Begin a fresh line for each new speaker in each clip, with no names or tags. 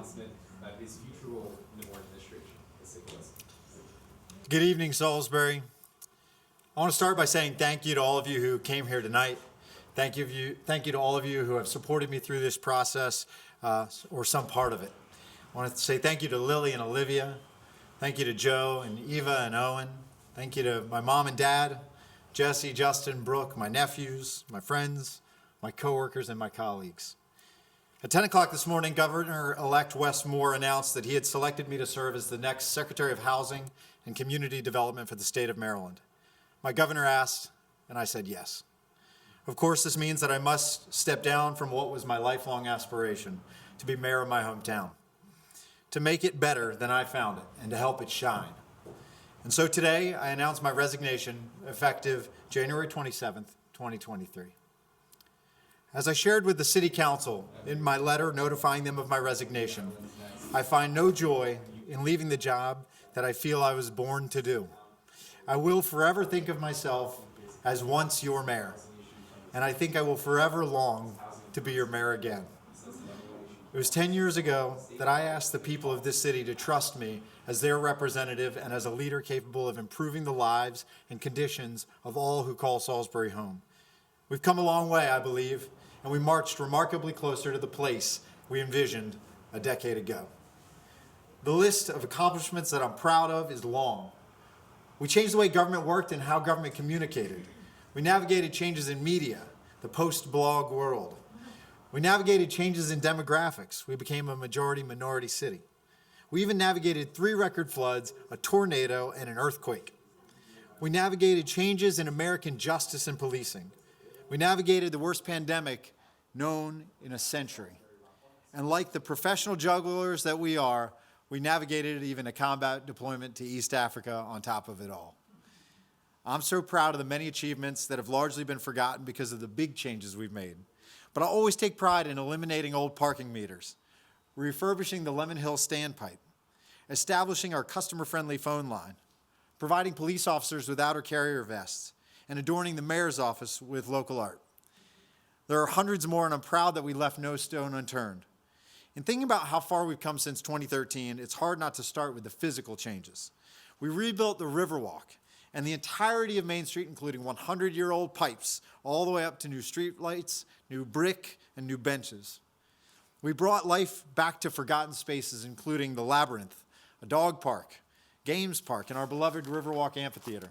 announcement of his future role in the board administration. Let's take a listen.
Good evening, Salisbury. I want to start by saying thank you to all of you who came here tonight. Thank you to all of you who have supported me through this process or some part of it. I want to say thank you to Lily and Olivia. Thank you to Joe and Eva and Owen. Thank you to my mom and dad, Jesse, Justin, Brooke, my nephews, my friends, my coworkers, and my colleagues. At 10 o'clock this morning, Governor-elect Wes Moore announced that he had selected me to serve as the next Secretary of Housing and Community Development for the state of Maryland. My governor asked, and I said yes. Of course, this means that I must step down from what was my lifelong aspiration, to be mayor of my hometown, to make it better than I found it, and to help it shine. And so today, I announce my resignation effective January 27th, 2023. As I shared with the City Council in my letter notifying them of my resignation, I find no joy in leaving the job that I feel I was born to do. I will forever think of myself as once your mayor, and I think I will forever long to be your mayor again. It was 10 years ago that I asked the people of this city to trust me as their representative and as a leader capable of improving the lives and conditions of all who call Salisbury home. We've come a long way, I believe, and we marched remarkably closer to the place we envisioned a decade ago. The list of accomplishments that I'm proud of is long. We changed the way government worked and how government communicated. We navigated changes in media, the post-blog world. We navigated changes in demographics. We became a majority-minority city. We even navigated 3 record floods, a tornado, and an earthquake. We navigated changes in American justice and policing. We navigated the worst pandemic known in a century. And like the professional jugglers that we are, we navigated even a combat deployment to East Africa on top of it all. I'm so proud of the many achievements that have largely been forgotten because of the big changes we've made. But I always take pride in eliminating old parking meters, refurbishing the Lemon Hill standpipe, establishing our customer-friendly phone line, providing police officers with outer carrier vests, and adorning the mayor's office with local art. There are hundreds more, and I'm proud that we left no stone unturned. In thinking about how far we've come since 2013, it's hard not to start with the physical changes. We rebuilt the Riverwalk and the entirety of Main Street, including 100-year-old pipes, all the way up to new street lights, new brick, and new benches. We brought life back to forgotten spaces, including the Labyrinth, a dog park, games park, and our beloved Riverwalk Amphitheater.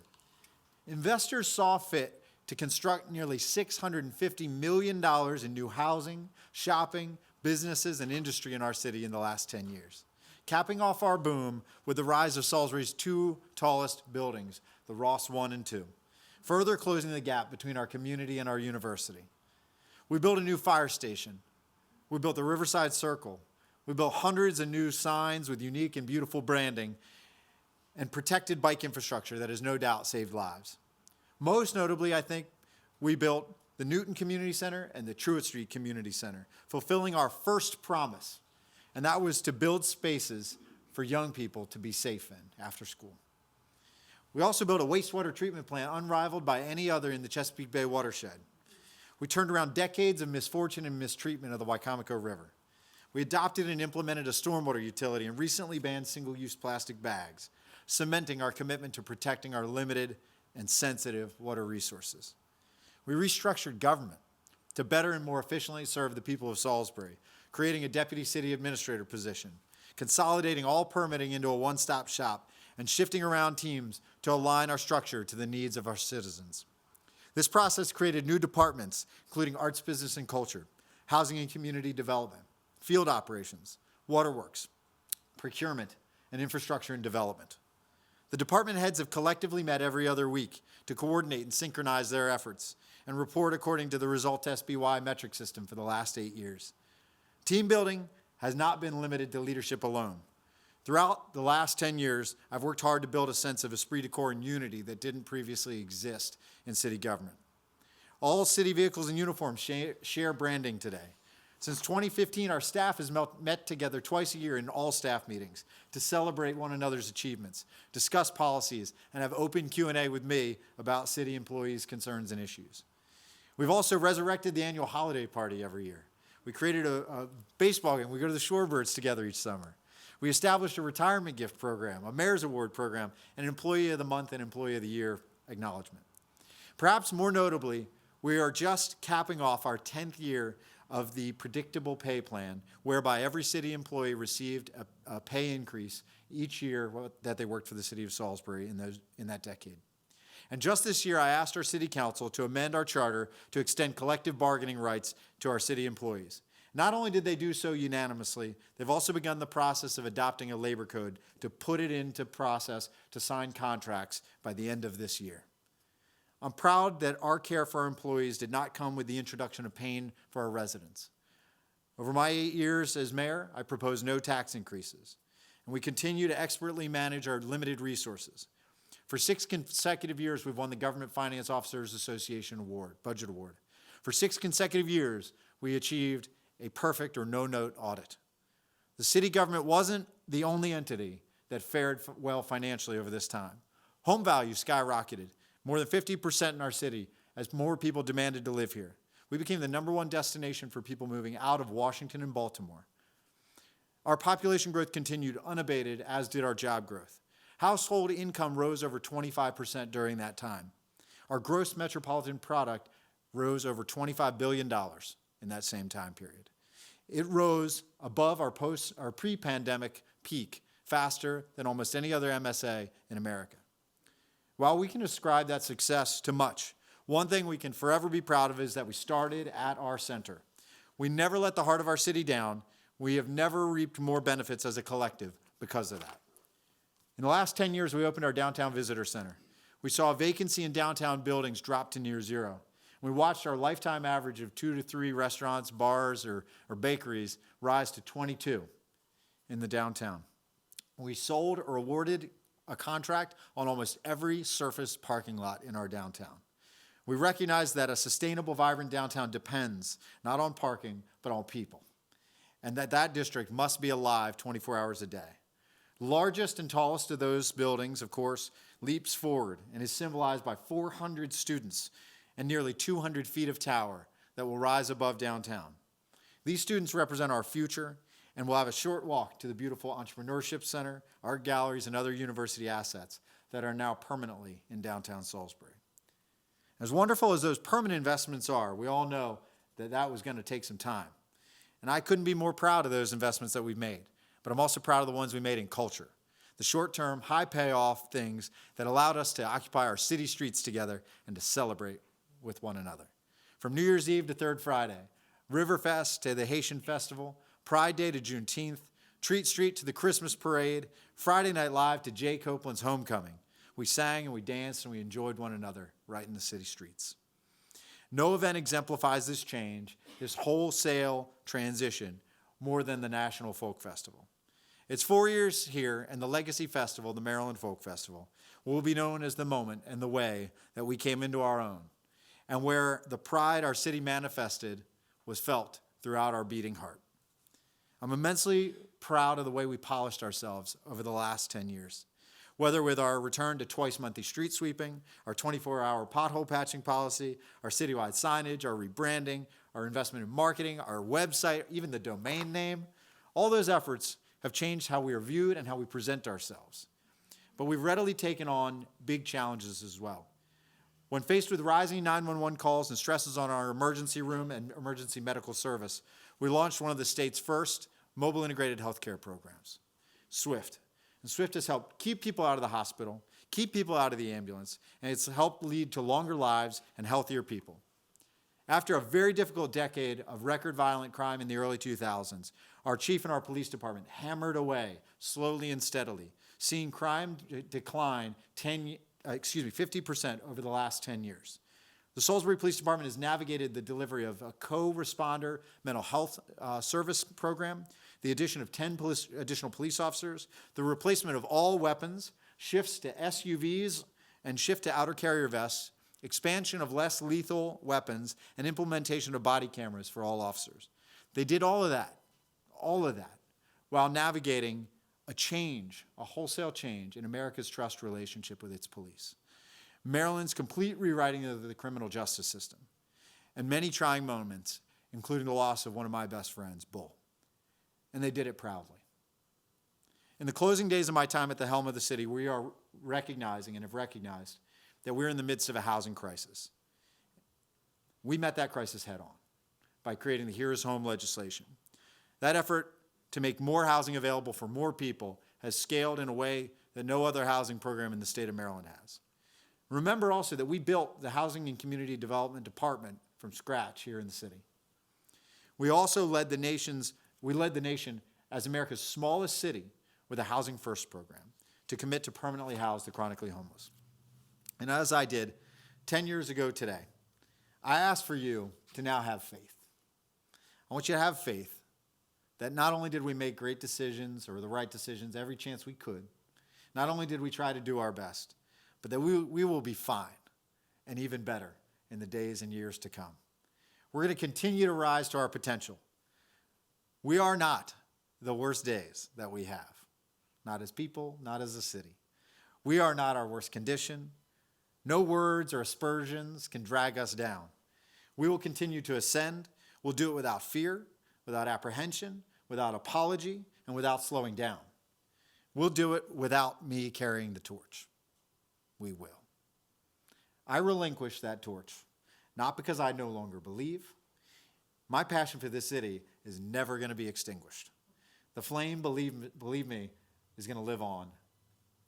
Investors saw fit to construct nearly $650 million in new housing, shopping, businesses, and industry in our city in the last 10 years, capping off our boom with the rise of Salisbury's 2 tallest buildings, the Ross 1 and 2, further closing the gap between our community and our university. We built a new fire station. We built the Riverside Circle. We built hundreds of new signs with unique and beautiful branding and protected bike infrastructure that has no doubt saved lives. Most notably, I think, we built the Newton Community Center and the Truett Street Community Center, fulfilling our first promise, and that was to build spaces for young people to be safe in after school. We also built a wastewater treatment plant unrivaled by any other in the Chesapeake Bay watershed. We turned around decades of misfortune and mistreatment of the Wicomico River. We adopted and implemented a stormwater utility and recently banned single-use plastic bags, cementing our commitment to protecting our limited and sensitive water resources. We restructured government to better and more efficiently serve the people of Salisbury, creating a deputy city administrator position, consolidating all permitting into a one-stop shop, and shifting around teams to align our structure to the needs of our citizens. This process created new departments, including arts, business, and culture, housing and community development, field operations, waterworks, procurement, and infrastructure and development. The department heads have collectively met every other week to coordinate and synchronize their efforts and report according to the Result SBY metric system for the last 8 years. Team building has not been limited to leadership alone. Throughout the last 10 years, I've worked hard to build a sense of esprit de corps and unity that didn't previously exist in city government. All city vehicles and uniforms share branding today. Since 2015, our staff has met together twice a year in all staff meetings to celebrate one another's achievements, discuss policies, and have open Q&A with me about city employees' concerns and issues. We've also resurrected the annual holiday party every year. We created a baseball game. We go to the Shorebirds together each summer. We established a retirement gift program, a Mayor's Award program, and an Employee of the Month and Employee of the Year acknowledgement. Perhaps more notably, we are just capping off our 10th year of the predictable pay plan, whereby every city employee received a pay increase each year that they worked for the city of Salisbury in that decade. And just this year, I asked our city council to amend our charter to extend collective bargaining rights to our city employees. Not only did they do so unanimously, they've also begun the process of adopting a labor code to put it into process to sign contracts by the end of this year. I'm proud that our care for our employees did not come with the introduction of pain for our residents. Over my 8 years as mayor, I proposed no tax increases, and we continue to expertly manage our limited resources. For 6 consecutive years, we've won the Government Finance Officers Association Award, Budget Award. For 6 consecutive years, we achieved a perfect or no-note audit. The city government wasn't the only entity that fared well financially over this time. Home values skyrocketed, more than 50% in our city as more people demanded to live here. We became the #1 destination for people moving out of Washington and Baltimore. Our population growth continued unabated, as did our job growth. Household income rose over 25% during that time. Our gross metropolitan product rose over $25 billion in that same time period. It rose above our pre-pandemic peak faster than almost any other MSA in America. While we can ascribe that success to much, one thing we can forever be proud of is that we started at our center. We never let the heart of our city down. We have never reaped more benefits as a collective because of that. In the last 10 years, we opened our downtown visitor center. We saw vacancy in downtown buildings drop to near zero. We watched our lifetime average of 2 to 3 restaurants, bars, or bakeries rise to 22 in the downtown. We sold or awarded a contract on almost every surface parking lot in our downtown. We recognize that a sustainable, vibrant downtown depends not on parking, but on people, and that district must be alive 24 hours a day. The largest and tallest of those buildings, of course, leaps forward and is symbolized by 400 students and nearly 200 feet of tower that will rise above downtown. These students represent our future, and we'll have a short walk to the beautiful Entrepreneurship Center, art galleries, and other university assets that are now permanently in downtown Salisbury. As wonderful as those permanent investments are, we all know that that was going to take some time. And I couldn't be more proud of those investments that we've made, but I'm also proud of the ones we made in culture. The short-term, high-payoff things that allowed us to occupy our city streets together and to celebrate with one another. From New Year's Eve to Third Friday, Riverfest to the Haitian Festival, Pride Day to Juneteenth, Treat Street to the Christmas Parade, Friday Night Live to Jay Copeland's homecoming. We sang and we danced and we enjoyed one another right in the city streets. No event exemplifies this change, this wholesale transition, more than the National Folk Festival. It's 4 years here, and the Legacy Festival, the Maryland Folk Festival, will be known as the moment and the way that we came into our own, and where the pride our city manifested was felt throughout our beating heart. I'm immensely proud of the way we polished ourselves over the last 10 years, whether with our return to twice-monthly street sweeping, our 24-hour pothole patching policy, our citywide signage, our rebranding, our investment in marketing, our website, even the domain name. All those efforts have changed how we are viewed and how we present ourselves. But we've readily taken on big challenges as well. When faced with rising 911 calls and stresses on our emergency room and emergency medical service, we launched one of the state's first mobile integrated healthcare programs, SWIFT. And SWIFT has helped keep people out of the hospital, keep people out of the ambulance, and it's helped lead to longer lives and healthier people. After a very difficult decade of record violent crime in the early 2000s, our chief and our police department hammered away slowly and steadily, seeing crime decline 50% over the last 10 years. The Salisbury Police Department has navigated the delivery of a co-responder mental health service program, the addition of 10 additional police officers, the replacement of all weapons, shifts to SUVs and shift to outer carrier vests, expansion of less lethal weapons, and implementation of body cameras for all officers. They did all of that, while navigating a wholesale change in America's trust relationship with its police. Maryland's complete rewriting of the criminal justice system, and many trying moments including the loss of one of my best friends, Bull. And they did it proudly. In the closing days of my time at the helm of the city, we are recognizing and have recognized that we're in the midst of a housing crisis. We met that crisis head on by creating the Here's Home legislation. That effort to make more housing available for more people has scaled in a way that no other housing program in the state of Maryland has. Remember also that we built the Housing and Community Development Department from scratch here in the city. We also led the nation as America's smallest city with a Housing First program to commit to permanently house the chronically homeless. And as I did 10 years ago today, I ask for you to now have faith. I want you to have faith that not only did we make great decisions or the right decisions every chance we could, not only did we try to do our best, but that we will be fine and even better in the days and years to come. We're going to continue to rise to our potential. We are not the worst days that we have, not as people, not as a city. We are not our worst condition. No words or aspersions can drag us down. We will continue to ascend. We'll do it without fear, without apprehension, without apology, and without slowing down. We'll do it without me carrying the torch. We will. I relinquish that torch, not because I no longer believe. My passion for this city is never going to be extinguished. The flame, believe me, is going to live on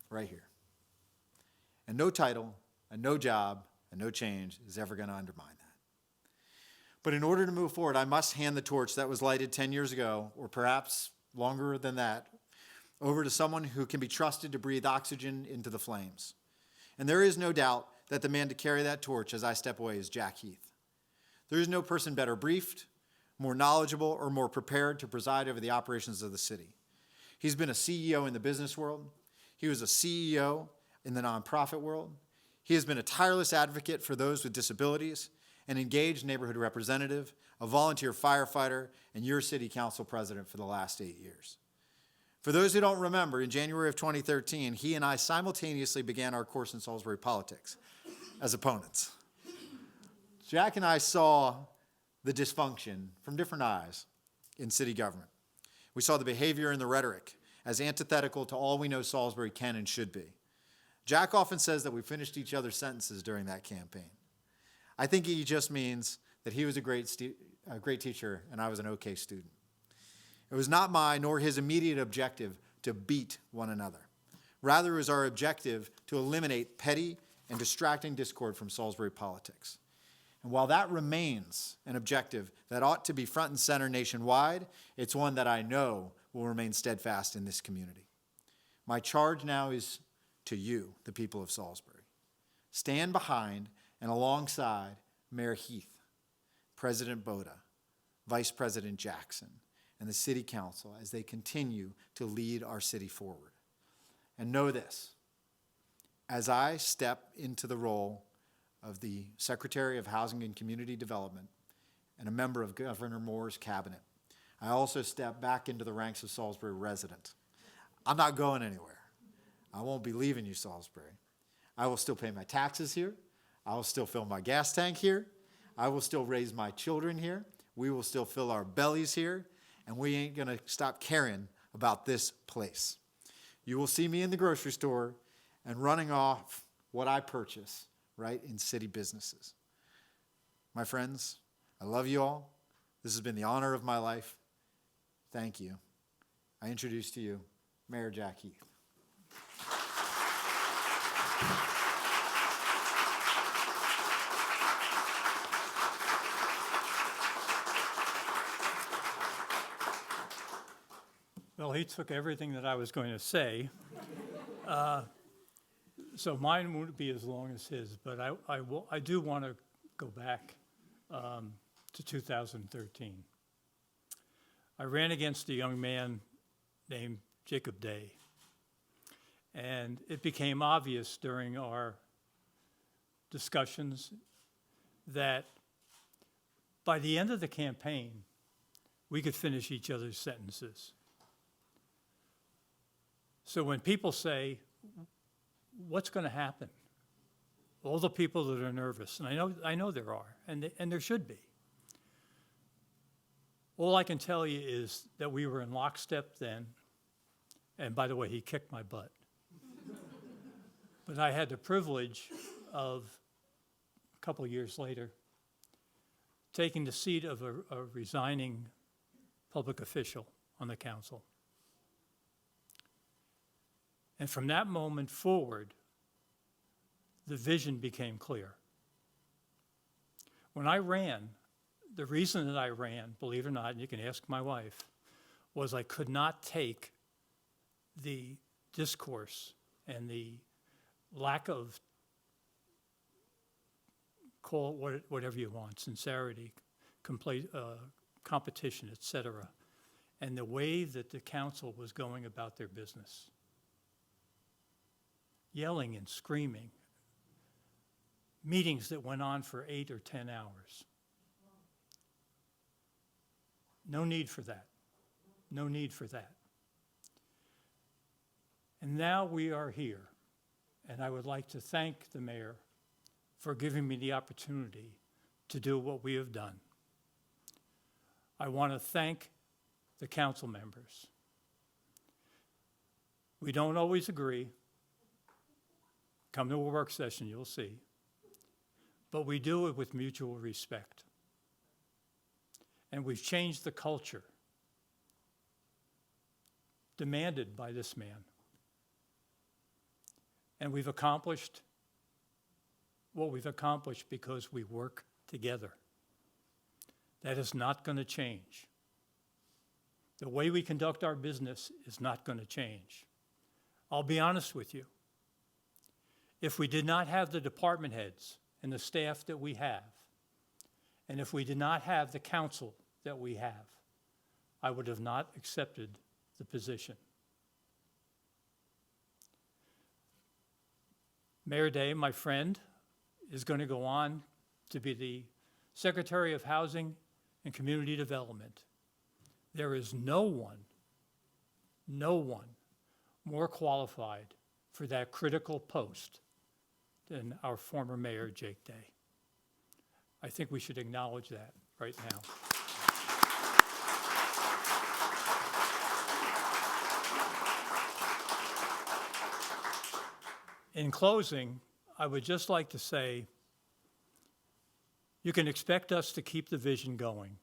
right here. And no title, and no job, and no change is ever going to undermine that. But in order to move forward, I must hand the torch that was lighted 10 years ago, or perhaps longer than that, over to someone who can be trusted to breathe oxygen into the flames. And there is no doubt that the man to carry that torch as I step away is Jack Heath. There is no person better briefed, more knowledgeable, or more prepared to preside over the operations of the city. He's been a CEO in the business world. He was a CEO in the nonprofit world. He has been a tireless advocate for those with disabilities, an engaged neighborhood representative, a volunteer firefighter, and your city council president for the last 8 years. For those who don't remember, in January of 2013, he and I simultaneously began our course in Salisbury politics as opponents. Jack and I saw the dysfunction from different eyes in city government. We saw the behavior and the rhetoric as antithetical to all we know Salisbury can and should be. Jack often says that we finished each other's sentences during that campaign. I think he just means that he was a great teacher and I was an okay student. It was not mine nor his immediate objective to beat one another. Rather, it was our objective to eliminate petty and distracting discord from Salisbury politics. And while that remains an objective that ought to be front and center nationwide, it's one that I know will remain steadfast in this community. My charge now is to you, the people of Salisbury. Stand behind and alongside Mayor Heath, President Boda, Vice President Jackson, and the City Council as they continue to lead our city forward. And know this, as I step into the role of the Secretary of Housing and Community Development and a member of Governor Moore's cabinet, I also step back into the ranks of Salisbury resident. I'm not going anywhere. I won't be leaving you, Salisbury. I will still pay my taxes here. I will still fill my gas tank here. I will still raise my children here. We will still fill our bellies here. And we ain't going to stop caring about this place. You will see me in the grocery store and running off what I purchase right in city businesses. My friends, I love you all. This has been the honor of my life. Thank you. I introduce to you Mayor Jack Heath.
Well, he took everything that I was going to say, so mine won't be as long as his, but I do want to go back to 2013. I ran against a young man named Jacob Day, and it became obvious during our discussions that by the end of the campaign, we could finish each other's sentences. So when people say, what's going to happen? All the people that are nervous, and I know there are, and there should be. All I can tell you is that we were in lockstep then, and by the way, he kicked my butt. But I had the privilege of, a couple of years later, taking the seat of a resigning public official on the council. And from that moment forward, the vision became clear. When I ran, the reason that I ran, believe it or not, and you can ask my wife, was I could not take the discourse and the lack of, call it whatever you want, sincerity, competition, et cetera, and the way that the council was going about their business. Yelling and screaming, meetings that went on for 8 or 10 hours. No need for that. No need for that. And now we are here, and I would like to thank the mayor for giving me the opportunity to do what we have done. I want to thank the council members. We don't always agree. Come to a work session, you'll see. But we do it with mutual respect. And we've changed the culture demanded by this man. And we've accomplished what we've accomplished because we work together. That is not going to change. The way we conduct our business is not going to change. I'll be honest with you. If we did not have the department heads and the staff that we have, and if we did not have the council that we have, I would have not accepted the position. Mayor Day, my friend, is going to go on to be the Secretary of Housing and Community Development. There is no one more qualified for that critical post than our former mayor, Jake Day. I think we should acknowledge that right now. In closing, I would just like to say, you can expect us to keep the vision going.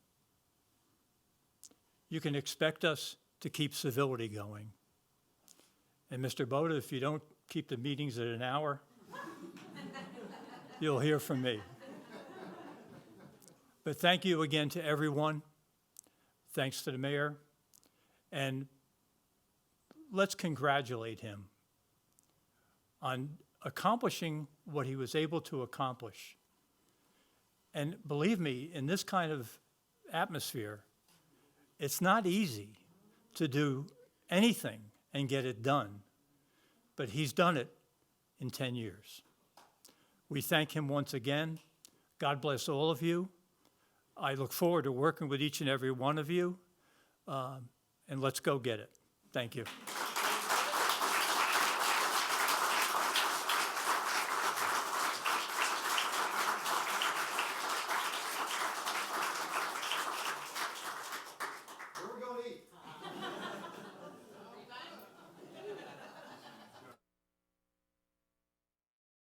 You can expect us to keep civility going. And Mr. Boda, if you don't keep the meetings at an hour, you'll hear from me. But thank you again to everyone. Thanks to the mayor. And let's congratulate him on accomplishing what he was able to accomplish. And believe me, in this kind of atmosphere, it's not easy to do anything and get it done, but he's done it in 10 years. We thank him once again. God bless all of you. I look forward to working with each and every one of you, and let's go get it. Thank you.